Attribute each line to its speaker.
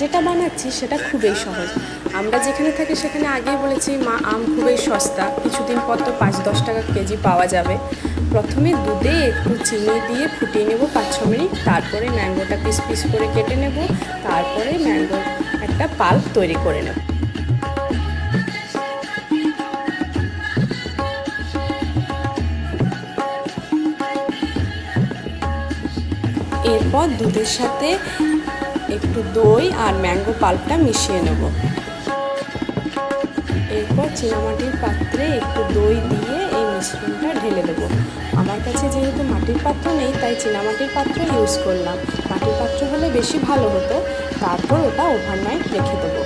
Speaker 1: যেটা বানাচ্ছি সেটা খুবই সহজ। আমরা যেখানে থাকি সেখানে আগেই বলেছি আম খুবই সস্তা, কিছুদিন পর তো 5-10 টাকা কেজি পাওয়া যাবে। প্রথমে দুধে একটু চিনি দিয়ে ফুটিয়ে নেব 5-6 মিনিট, তারপরে ম্যাঙ্গোটা পিস পিস করে কেটে নেব, তারপরে ম্যাঙ্গোর একটা পাল্প তৈরি করে নেব। এরপর দুধের সাথে একটু দই আর ম্যাঙ্গো পাল্পটা মিশিয়ে নেব। এরপর চীনামাটির পাত্রে একটু দই দিয়ে এই মিশ্রণটা ঢেলে দেবো। আমার কাছে যেহেতু মাটির পাত্র নেই তাই চীনামাটির পাত্র ইউজ করলাম। মাটির পাত্র হলে বেশি ভালো হতো। তারপর ওটা ওভারনাইট রেখে দেবো।